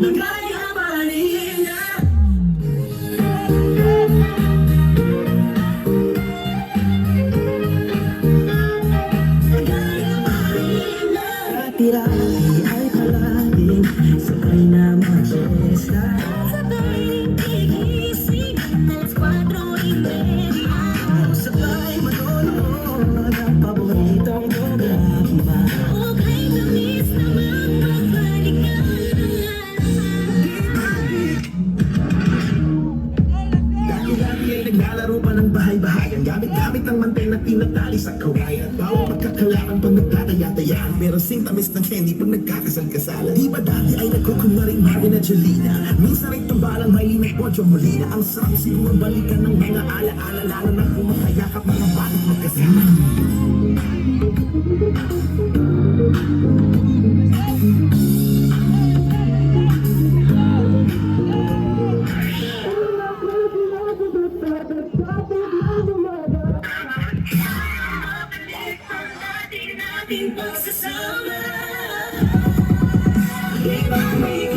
nagkayamanin na. Tira-tira ay palaging sabay na mag-siesta. Sabay gigising, alas 4:30. Sabay manonood ang paboritong programa. Okay, tamis naman magbalikan Dati-dati ay naglalaro pa ng bahay-bahayan, gamit-gamit ang mantel na tinatali sa kawayan. Bawang magkakalakan pag nagtataya-tayaan, pero sing tamis ng candy pag nagkakasal-kasalan. Di ba dati ay nagkukunwaring Marin at Jelena? Minsan ay tambalang Maylin at Pocho Molina. Ang sarap siguro balikan ng mga ala-ala, lalo na kung makayakap mga batang magkasama. natin pagsasama. Di ba may